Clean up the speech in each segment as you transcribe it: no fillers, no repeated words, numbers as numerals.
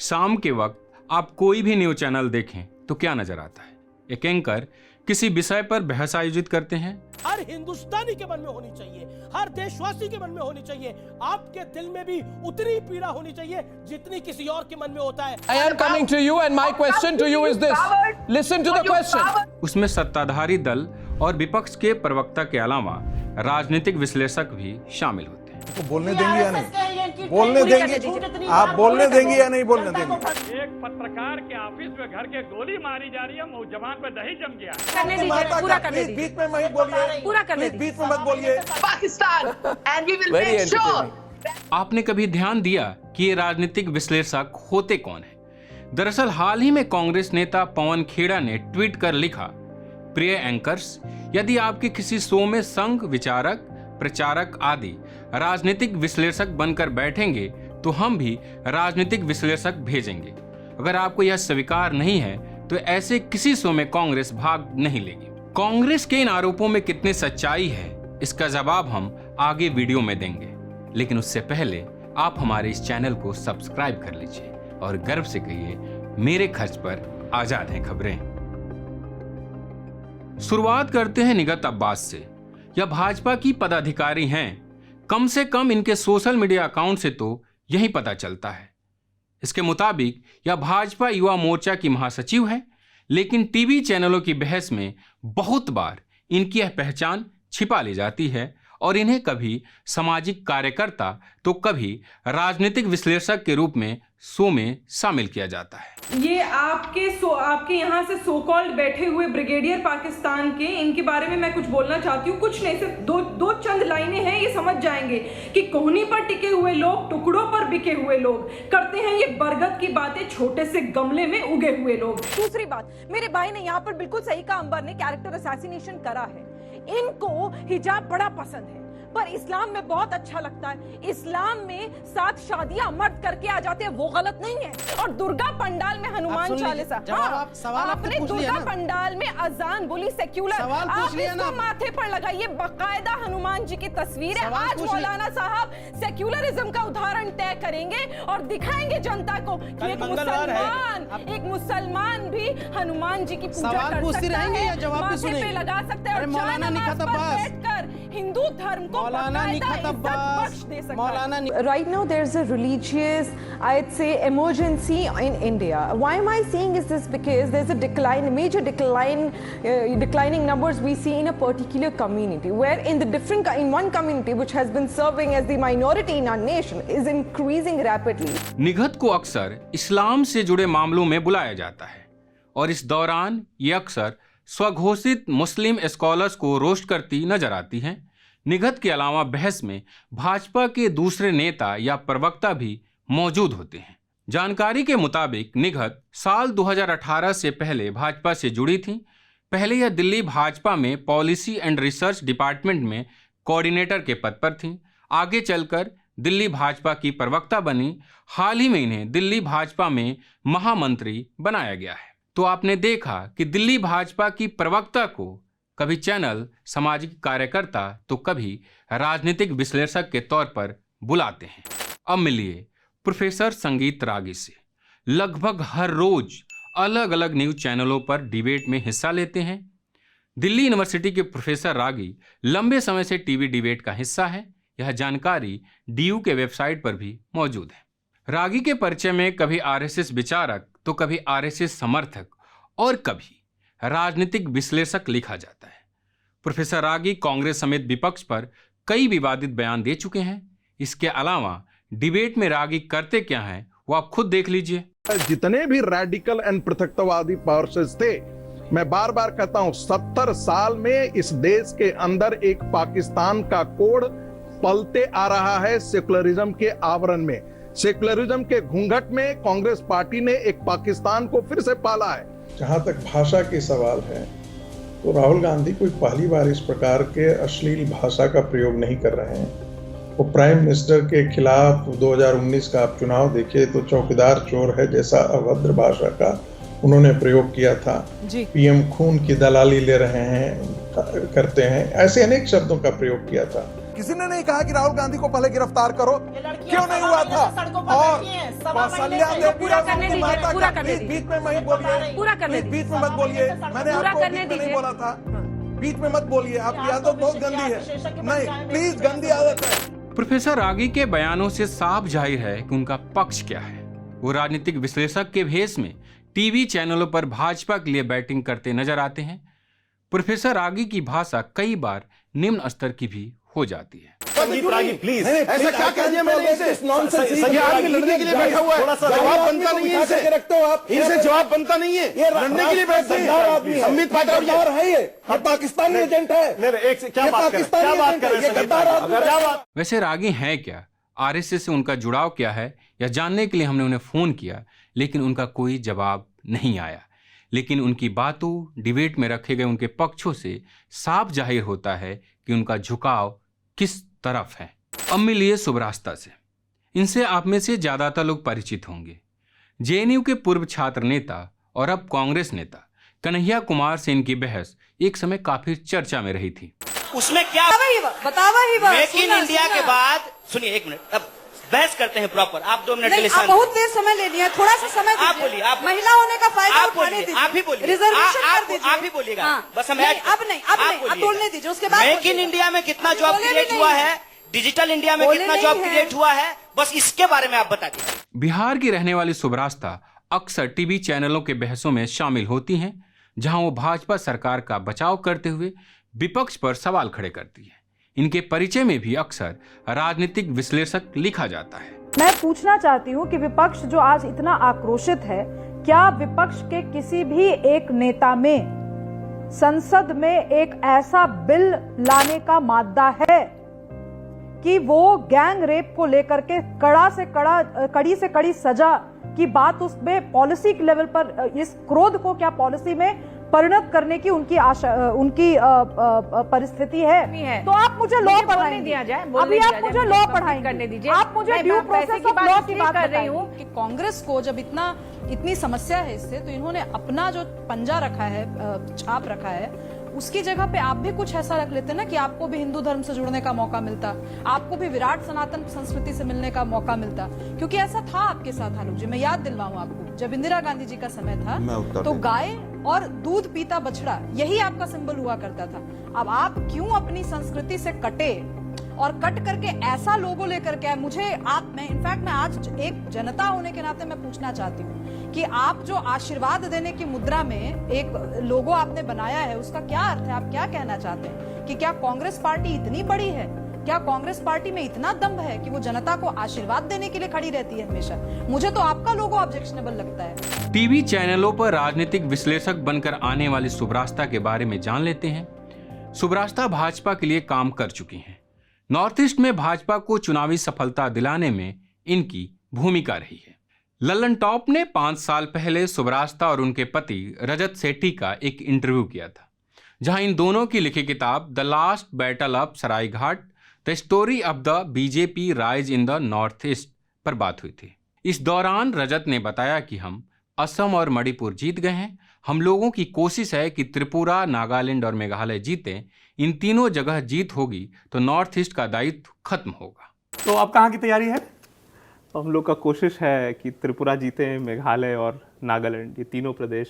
शाम के वक्त आप कोई भी न्यूज चैनल देखें तो क्या नजर आता है? एक एंकर किसी विषय पर बहस आयोजित करते हैं। हर हिंदुस्तानी के मन में होनी चाहिए, हर देशवासी के मन में होनी चाहिए, आपके दिल में भी उतनी पीड़ा होनी चाहिए जितनी किसी और के मन में होता है। I am coming to you and my question to you is this. Listen to the question. उसमें सत्ताधारी दल और विपक्ष के प्रवक्ता के अलावा राजनीतिक विश्लेषक भी शामिल होते हैं। तो बोलने देंगे या नहीं? बोलने देंगे? आप बोलने देंगे या नहीं बोलने देंगे? एक पत्रकार के ऑफिस में घर के गोली मारी जा रही है, मुंह जबान पे दही जम गया। पूरा करने दीजिए। बीच में मत बोलिए। पूरा करने दीजिए। बीच में मत बोलिए। Pakistan and we will make sure। आपने कभी ध्यान दिया कि ये राजनीतिक विश्लेषक होते कौन हैं? दरअसल हाल ही में कांग्रेस नेता पवन खेड़ा ने ट्वीट कर लिखा, प्रिय एंकर्स, यदि आपके किसी शो में संघ विचारक, प्रचारक आदि राजनीतिक विश्लेषक बनकर बैठेंगे तो हम भी राजनीतिक विश्लेषक भेजेंगे। अगर आपको यह स्वीकार नहीं है तो ऐसे किसी शो में कांग्रेस भाग नहीं लेगी। कांग्रेस के इन आरोपों में कितनी सच्चाई है इसका जवाब हम आगे वीडियो में देंगे, लेकिन उससे पहले आप हमारे इस चैनल को सब्सक्राइब कर लीजिए और गर्व से कहिए, मेरे खर्च पर आजाद हैं खबरें। शुरुआत करते हैं निगहत अब्बास से। यह भाजपा की पदाधिकारी हैं। कम से कम इनके सोशल मीडिया अकाउंट से तो यही पता चलता है। इसके मुताबिक यह भाजपा युवा मोर्चा की महासचिव है, लेकिन टीवी चैनलों की बहस में बहुत बार इनकी यह पहचान छिपा ली जाती है और इन्हें कभी सामाजिक कार्यकर्ता तो कभी राजनीतिक विश्लेषक के रूप में शो में शामिल किया जाता है। ये आपके यहाँ से सो कॉल्ड बैठे हुए ब्रिगेडियर पाकिस्तान के, इनके बारे में मैं कुछ बोलना चाहती हूँ। कुछ नहीं, सिर्फ दो चंद लाइनें हैं, ये समझ जाएंगे कि कोहनी पर टिके हुए लोग, टुकड़ों पर बिके हुए लोग, करते हैं ये बरगद की बातें छोटे से गमले में उगे हुए लोग। दूसरी बात, मेरे भाई ने यहाँ पर बिल्कुल सही कहा, अंबर ने कैरेक्टर असैसिनेशन करा है। इनको हिजाब बड़ा पसंद है पर इस्लाम में बहुत अच्छा लगता है। इस्लाम में 7 शादियां मर्द करके आ जाते हैं, वो गलत नहीं है। और दुर्गा पंडाल में हनुमान चालीसा, आपने दुर्गा पंडाल में अजान बोली सेक्युलर, आप इसको माथे पर लगाइए, बाकायदा हनुमान जी की तस्वीर है। आज मौलाना साहब सेक्युलरिज्म का उदाहरण तय करेंगे और दिखाएंगे जनता को कि एक मुसलमान भी हनुमान जी की पूजा कर सकता है, माथे पे लगा सकता है और नमाज पर बैठकर हिंदू धर्म को Right now there's a religious, I'd say, emergency in India. Why am I saying is this? Because there's a decline, major declining numbers we see in a particular community, where in one community which has been serving as the minority in our nation is increasing rapidly. Nighat को अक्सर इस्लाम से जुड़े मामलों में बुलाया जाता है और इस दौरान ये अक्सर स्वघोषित मुस्लिम स्कॉलर्स को रोस्ट करती नजर आती हैं। निगहत के अलावा बहस में भाजपा के दूसरे नेता या प्रवक्ता भी मौजूद होते हैं। जानकारी के मुताबिक निगहत साल 2018 से पहले भाजपा से जुड़ी थी। पहले यह दिल्ली भाजपा में पॉलिसी एंड रिसर्च डिपार्टमेंट में कोऑर्डिनेटर के पद पर थी। आगे चलकर दिल्ली भाजपा की प्रवक्ता बनी। हाल ही में इन्हें दिल्ली भाजपा में महामंत्री बनाया गया है। तो आपने देखा कि दिल्ली भाजपा की प्रवक्ता को कभी चैनल सामाजिक कार्यकर्ता तो कभी राजनीतिक विश्लेषक के तौर पर बुलाते हैं। अब मिलिए प्रोफेसर संगीत रागी से। लगभग हर रोज अलग अलग न्यूज चैनलों पर डिबेट में हिस्सा लेते हैं। दिल्ली यूनिवर्सिटी के प्रोफेसर रागी लंबे समय से टीवी डिबेट का हिस्सा है। यह जानकारी डीयू के वेबसाइट पर भी मौजूद है। रागी के परिचय में कभी आरएसएस विचारक तो कभी आरएसएस समर्थक और कभी राजनीतिक विश्लेषक लिखा जाता है। प्रोफेसर रागी कांग्रेस समेत विपक्ष पर कई विवादित बयान दे चुके हैं। इसके अलावा डिबेट में रागी करते क्या हैं वो आप खुद देख लीजिए। जितने भी रेडिकल एंड पृथकवादी फोर्सेस थे, मैं बार बार कहता हूं, 70 साल में इस देश के अंदर एक पाकिस्तान का कोड पलते आ रहा है। सेकुलरिज्म के आवरण में, सेकुलरिज्म के घूंघट में कांग्रेस पार्टी ने एक पाकिस्तान को फिर से पाला है। जहां तक भाषा के सवाल है तो राहुल गांधी कोई पहली बार इस प्रकार के अश्लील भाषा का प्रयोग नहीं कर रहे हैं। वो प्राइम मिनिस्टर के खिलाफ 2019 का आप चुनाव देखिए तो चौकीदार चोर है जैसा अभद्र भाषा का उन्होंने प्रयोग किया था। पीएम खून की दलाली ले रहे हैं करते हैं, ऐसे अनेक शब्दों का प्रयोग किया था। किसी ने नहीं कहा कि राहुल गांधी को पहले गिरफ्तार करो, क्यों नहीं हुआ था? और कौशल्या देवी पूरा करने दीजिए, माता पूरा का करने बीच में मत बोलिए, पूरा करने बीच में मत बोलिए, मैंने आपको करने बीच में नहीं दीजिए। बोला था, बीच में मत बोलिए, आपकी आदत बहुत गंदी है, नहीं प्लीज, गंदी आदत है। प्रोफेसर रागी के बयानों से साफ जाहिर है कि उनका पक्ष क्या है। वो राजनीतिक विश्लेषक के भेष में टीवी चैनलों पर भाजपा के लिए बैटिंग करते नजर आते हैं। प्रोफेसर रागी की भाषा कई बार निम्न स्तर की भी हो जाती है। प्लीज ऐसा क्या कह दिया मैंने इसे? ये आदमी लड़ने के लिए बैठा हुआ है, जवाब बनता नहीं है इसे, रखते हो आप, इसे जवाब बनता नहीं है, ये लड़ने के लिए बैठते हैं। संबित पात्रा है ये पाकिस्तानी एजेंट है। क्या बात कर रहे हैं? वैसे रागी हैं क्या, आरएसएस से उनका जुड़ाव क्या है, यह जानने के लिए हमने उन्हें फोन किया, लेकिन उनका कोई जवाब नहीं आया। लेकिन उनकी बातों, डिबेट में रखे गए उनके पक्षों से साफ जाहिर होता है कि उनका झुकाव किस तरफ है। अब मिलिए सुब्रास्ता से। इनसे आप में से ज्यादातर लोग परिचित होंगे। जेएनयू के पूर्व छात्र नेता और अब कांग्रेस नेता कन्हैया कुमार से इनकी बहस एक समय काफी चर्चा में रही थी। उसमें क्या बतावा ही मेक इन इंडिया के बाद, सुनिए एक मिनट, अब बहस करते हैं प्रॉपर। आप 2 मिनट के लिए आप बहुत देर समय ले लिया, थोड़ा सा समय आप बोलिए, आप महिला होने का फायदा उठाने दीजिए, आप ही बोलिए, रिजर्वेशन कर दीजिए, आप ही बोलिएगा। हाँ। बस हम अब नहीं आप बोलने दीजिए, उसके बाद मेक इन इंडिया में कितना जॉब क्रिएट हुआ है, डिजिटल इंडिया में कितना जॉब क्रिएट हुआ है, बस इसके बारे में आप बता दीजिए। बिहार की रहने वाली सुब्रास्ता अक्सर टीवी चैनलों के बहसों में शामिल होती हैं, जहां वो भाजपा सरकार का बचाव करते हुए विपक्ष पर सवाल खड़े करती है। इनके परिचय में भी अक्सर राजनीतिक विश्लेषक लिखा जाता है। मैं पूछना चाहती हूँ कि विपक्ष जो आज इतना आक्रोशित है, क्या विपक्ष के किसी भी एक नेता में संसद में एक ऐसा बिल लाने का मादा है कि वो गैंग रेप को लेकर के कड़ी से कड़ी सजा की बात उसमें पॉलिसी के लेवल पर, इस क्रोध को क्या पॉलिसी में परिणत करने की उनकी परिस्थिति है? तो आप मुझे लॉ पढ़ाएंगे, अभी आप मुझे लॉ पढ़ाएंगे, आप मुझे ड्यू प्रोसेस ऑफ लॉ की बात कर रही हूँ कि कांग्रेस को जब इतनी समस्या है इससे, तो इन्होंने अपना जो पंजा रखा है, छाप रखा है, उसकी जगह पे आप भी कुछ ऐसा रख लेते ना कि आपको भी हिंदू धर्म से जुड़ने का मौका मिलता, आपको भी विराट सनातन संस्कृति से मिलने का मौका मिलता। क्योंकि ऐसा था आपके साथ आलोक जी, मैं याद दिलवाऊं आपको, जब इंदिरा गांधी जी का समय था तो गाय और दूध पीता बछड़ा यही आपका सिंबल हुआ करता था। अब आप क्यों अपनी संस्कृति से कटे और कट करके ऐसा लोगो लेकर के आए? मैं आज एक जनता होने के नाते मैं पूछना चाहती हूँ कि आप जो आशीर्वाद देने की मुद्रा में एक लोगो आपने बनाया है, उसका क्या अर्थ है? आप क्या कहना चाहते हैं कि क्या कांग्रेस पार्टी इतनी बड़ी है, क्या कांग्रेस पार्टी में इतना दम्भ है कि वो जनता को आशीर्वाद देने के लिए खड़ी रहती है हमेशा? मुझे तो आपका लोगो ऑब्जेक्शनेबल लगता है। टीवी चैनलों पर राजनीतिक विश्लेषक बनकर आने वाली सुब्रास्ता के बारे में जान लेते हैं। सुब्रास्ता भाजपा के लिए काम कर चुकी हैं। नॉर्थ ईस्ट में भाजपा को चुनावी सफलता दिलाने में इनकी भूमिका रही है। लल्लन टॉप ने 5 साल पहले सुब्रास्ता और उनके पति रजत सेठी का एक इंटरव्यू किया था, जहां इन दोनों की लिखी किताब the last battle of Saraighat, the story of the BJP rise in the north east पर बात हुई थी। इस दौरान रजत ने बताया कि हम असम और मणिपुर जीत गए हैं। हम लोगों की कोशिश है कि त्रिपुरा, नागालैंड और मेघालय जीतें। इन तीनों जगह जीत होगी तो नॉर्थ ईस्ट का दायित्व खत्म होगा। तो अब कहाँ की तैयारी है? हम लोग का कोशिश है कि त्रिपुरा जीते, मेघालय और नागालैंड, ये तीनों प्रदेश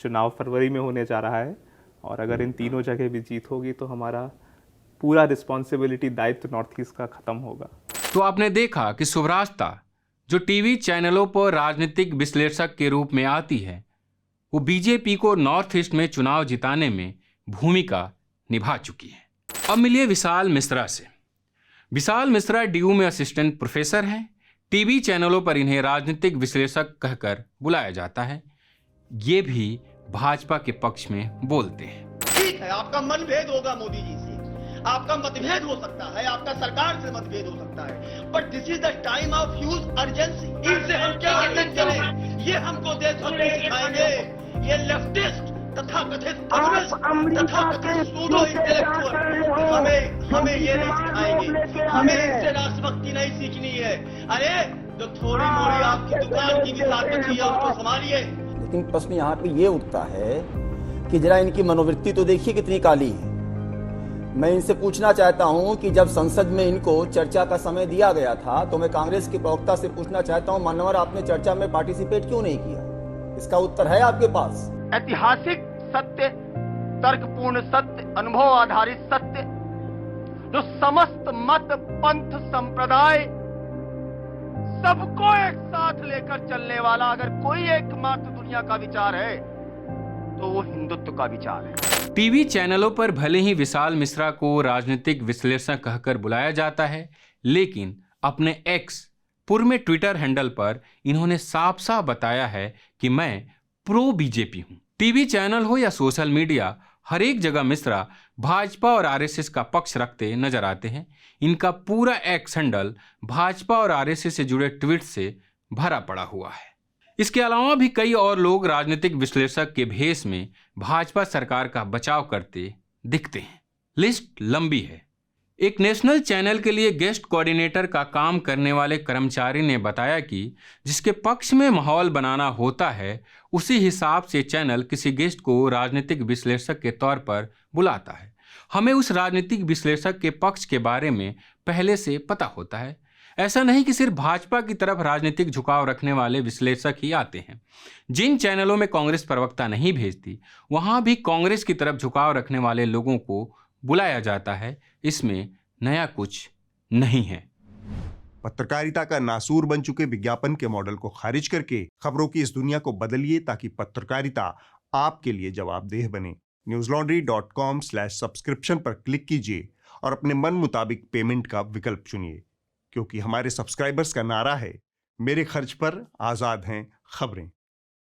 चुनाव फरवरी में होने जा रहा है, और अगर इन तीनों जगह भी जीत होगी तो हमारा पूरा रिस्पॉन्सिबिलिटी, दायित्व नॉर्थ ईस्ट का खत्म होगा। तो आपने देखा कि सुब्रास्ता जो टीवी चैनलों पर राजनीतिक विश्लेषक के रूप में आती है, वो बीजेपी को नॉर्थ ईस्ट में चुनाव जिताने में भूमिका निभा चुकी है। अब मिलिए विशाल मिश्रा से। विशाल मिश्रा डीयू में असिस्टेंट प्रोफेसर हैं। टीवी चैनलों पर इन्हें राजनीतिक विश्लेषक कहकर बुलाया जाता है। ये भी भाजपा के पक्ष में बोलते हैं। ठीक है, आपका मनभेद होगा मोदी जी से, आपका मतभेद हो सकता है, आपका सरकार से मतभेद हो सकता है, but this is the time of huge urgency. इनसे हम क्या आनंद करें? ये हमको देशभक्ति सिखाएंगे। ये लेफ्टिस्ट तथा कथित तथा कथित सूडो इंटेलेक्चुअल हमें ये नहीं सिखाएंगे। हमें इनसे राष्ट्रभक्ति नहीं सीखनी है। अरे जो थोड़ी मोड़ी आपकी दुकान की भी ताकत है उसको संभालिए। लेकिन प्रश्न यहाँ पे ये उठता है कि जरा इनकी मनोवृत्ति तो देखिए कितनी काली है। मैं इनसे पूछना चाहता हूं कि जब संसद में इनको चर्चा का समय दिया गया था तो मैं कांग्रेस के प्रवक्ता से पूछना चाहता हूं, मान्यवर आपने चर्चा में पार्टिसिपेट क्यों नहीं किया? इसका उत्तर है आपके पास? ऐतिहासिक सत्य, तर्कपूर्ण सत्य, अनुभव आधारित सत्य, जो समस्त मत, पंथ, संप्रदाय सबको एक साथ लेकर चलने वाला अगर कोई एकमात्र दुनिया का विचार है तो वो हिंदुत्व का विचार है। टीवी चैनलों पर भले ही विशाल मिश्रा को राजनीतिक विश्लेषक कहकर बुलाया जाता है, लेकिन अपने एक्स पूर्व में ट्विटर हैंडल पर इन्होंने साफ साफ बताया है कि मैं प्रो बीजेपी हूं। टीवी चैनल हो या सोशल मीडिया, हर एक जगह मिश्रा भाजपा और आरएसएस का पक्ष रखते नजर आते हैं। इनका पूरा एक्स हैंडल भाजपा और आरएसएस से जुड़े ट्वीट से भरा पड़ा हुआ है। इसके अलावा भी कई और लोग राजनीतिक विश्लेषक के भेष में भाजपा सरकार का बचाव करते दिखते हैं। लिस्ट लंबी है। एक नेशनल चैनल के लिए गेस्ट कोऑर्डिनेटर का काम करने वाले कर्मचारी ने बताया कि जिसके पक्ष में माहौल बनाना होता है उसी हिसाब से चैनल किसी गेस्ट को राजनीतिक विश्लेषक के तौर पर बुलाता है। हमें उस राजनीतिक विश्लेषक के पक्ष के बारे में पहले से पता होता है। ऐसा नहीं कि सिर्फ भाजपा की तरफ राजनीतिक झुकाव रखने वाले विश्लेषक ही आते हैं। जिन चैनलों में कांग्रेस प्रवक्ता नहीं भेजती वहां भी कांग्रेस की तरफ झुकाव रखने वाले लोगों को बुलाया जाता है। इसमें नया कुछ नहीं है। पत्रकारिता का नासूर बन चुके विज्ञापन के मॉडल को खारिज करके खबरों की इस दुनिया को बदलिए ताकि पत्रकारिता आपके लिए जवाबदेह बने। newslaundry.com/subscription पर क्लिक कीजिए और अपने मन मुताबिक पेमेंट का विकल्प चुनिए, क्योंकि हमारे सब्सक्राइबर्स का नारा है, मेरे खर्च पर आजाद हैं खबरें।